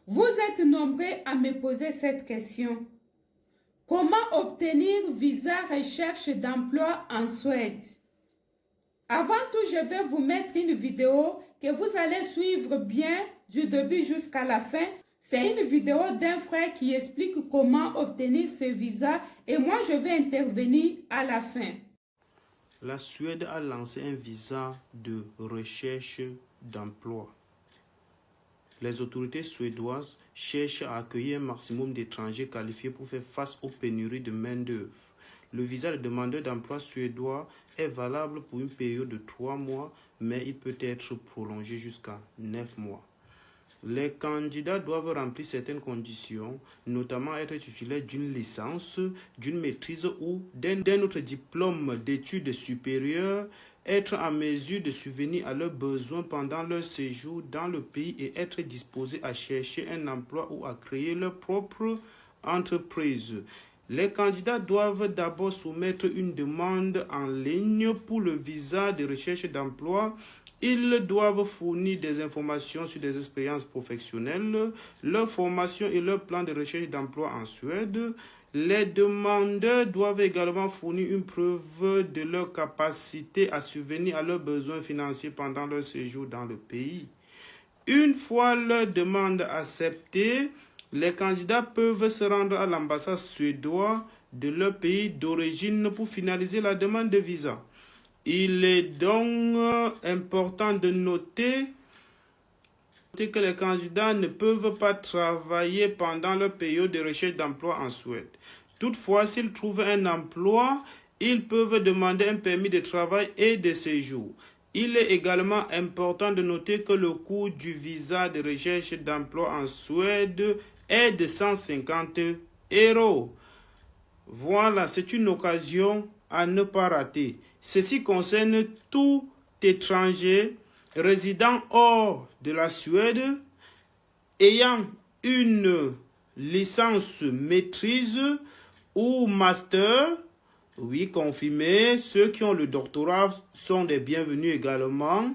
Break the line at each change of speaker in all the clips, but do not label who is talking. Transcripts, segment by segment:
Vous êtes nombreux à me poser cette question. Comment obtenir visa recherche d'emploi en Suède? Avant tout, je vais vous mettre une vidéo que vous allez suivre bien du début jusqu'à la fin. C'est une vidéo d'un frère qui explique comment obtenir ce visa et moi je vais intervenir à la fin.
La Suède a lancé un visa de recherche d'emploi. Les autorités suédoises cherchent à accueillir un maximum d'étrangers qualifiés pour faire face aux pénuries de main-d'œuvre. Le visa de demandeur d'emploi suédois est valable pour une période de 3 mois, mais il peut être prolongé jusqu'à 9 mois. Les candidats doivent remplir certaines conditions, notamment être titulaire d'une licence, d'une maîtrise ou d'un autre diplôme d'études supérieures, être en mesure de subvenir à leurs besoins pendant leur séjour dans le pays et être disposés à chercher un emploi ou à créer leur propre entreprise. Les candidats doivent d'abord soumettre une demande en ligne pour le visa de recherche d'emploi. Ils doivent fournir des informations sur des expériences professionnelles, leur formation et leur plan de recherche d'emploi en Suède. Les demandeurs doivent également fournir une preuve de leur capacité à subvenir à leurs besoins financiers pendant leur séjour dans le pays. Une fois leur demande acceptée, les candidats peuvent se rendre à l'ambassade suédoise de leur pays d'origine pour finaliser la demande de visa. Il est donc important de noter que les candidats ne peuvent pas travailler pendant leur période de recherche d'emploi en Suède. Toutefois, s'ils trouvent un emploi, ils peuvent demander un permis de travail et de séjour. Il est également important de noter que le coût du visa de recherche d'emploi en Suède est de 150 €. Voilà, c'est une occasion à ne pas rater. Ceci concerne tout étranger résidant hors de la Suède, ayant une licence maîtrise ou master. Oui, confirmé. Ceux qui ont le doctorat sont les bienvenus également.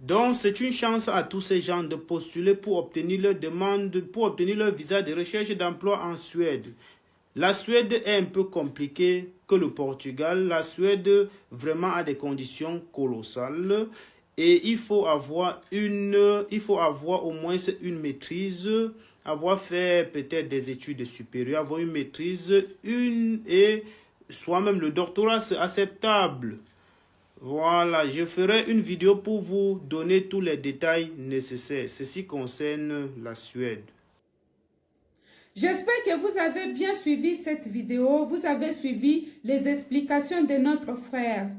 Donc, c'est une chance à tous ces gens de postuler pour obtenir leur demande, pour obtenir leur visa de recherche d'emploi en Suède. La Suède est un peu compliquée que le Portugal. La Suède vraiment a des conditions colossales et il faut avoir au moins une maîtrise, avoir fait peut-être des études supérieures, avoir une maîtrise, et soi-même le doctorat, c'est acceptable. Voilà, je ferai une vidéo pour vous donner tous les détails nécessaires. Ceci concerne la Suède.
J'espère que vous avez bien suivi cette vidéo, vous avez suivi les explications de notre frère.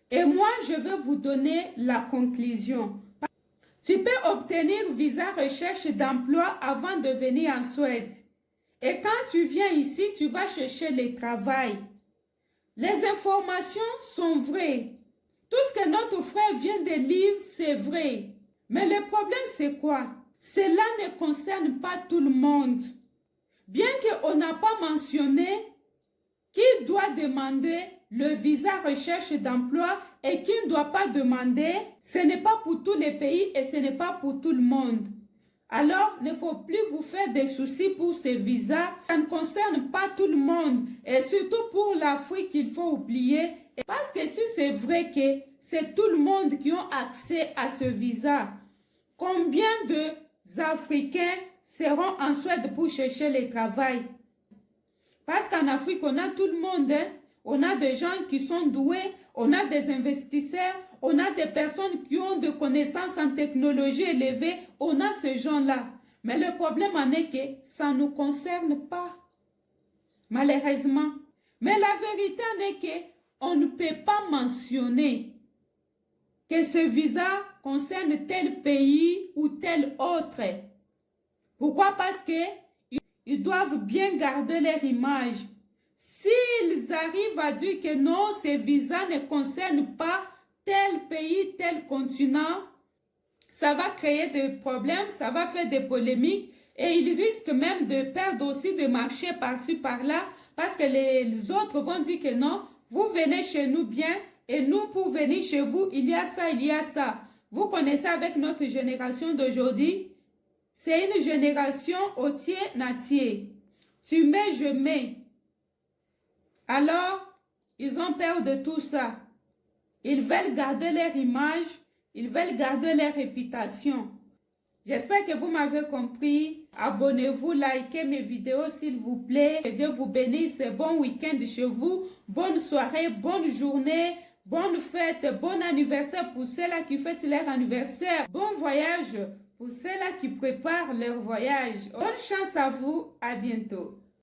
Et moi, je vais vous donner la conclusion. Tu peux obtenir visa recherche d'emploi avant de venir en Suède. Et quand tu viens ici, tu vas chercher le travail. Les informations sont vraies. Tout ce que notre frère vient de lire, c'est vrai. Mais le problème, c'est quoi? Cela ne concerne pas tout le monde. Bien qu'on n'a pas mentionné qui doit demander le visa recherche d'emploi et qui ne doit pas demander, ce n'est pas pour tous les pays et ce n'est pas pour tout le monde. Alors, il ne faut plus vous faire des soucis pour ces visas. Ça ne concerne pas tout le monde. Et surtout pour l'Afrique, il faut oublier. Parce que si c'est vrai que c'est tout le monde qui a accès à ce visa, combien d'Africains seront en Suède pour chercher le travail? Parce qu'en Afrique, on a tout le monde. On a des gens qui sont doués, on a des investisseurs, on a des personnes qui ont des connaissances en technologie élevée, on a ces gens-là. Mais le problème en est que ça ne nous concerne pas, malheureusement. Mais la vérité en est qu'on ne peut pas mentionner que ce visa concerne tel pays ou tel autre. Pourquoi? Parce qu'ils doivent bien garder leur image. S'ils arrivent à dire que non, ces visas ne concernent pas tel pays, tel continent, ça va créer des problèmes, ça va faire des polémiques et ils risquent même de perdre aussi des marchés par-ci, par-là parce que les autres vont dire que non, vous venez chez nous bien et nous, pour venir chez vous, il y a ça, il y a ça. Vous connaissez avec notre génération d'aujourd'hui, C'est une génération ôtier-natier. Tu mets, je mets. Alors, ils ont peur de tout ça. Ils veulent garder leur image, ils veulent garder leur réputation. J'espère que vous m'avez compris. Abonnez-vous, likez mes vidéos s'il vous plaît. Que Dieu vous bénisse. Bon week-end chez vous. Bonne soirée, bonne journée, bonne fête, bon anniversaire pour ceux-là qui fêtent leur anniversaire. Bon voyage pour ceux-là qui préparent leur voyage. Bonne chance à vous. À bientôt.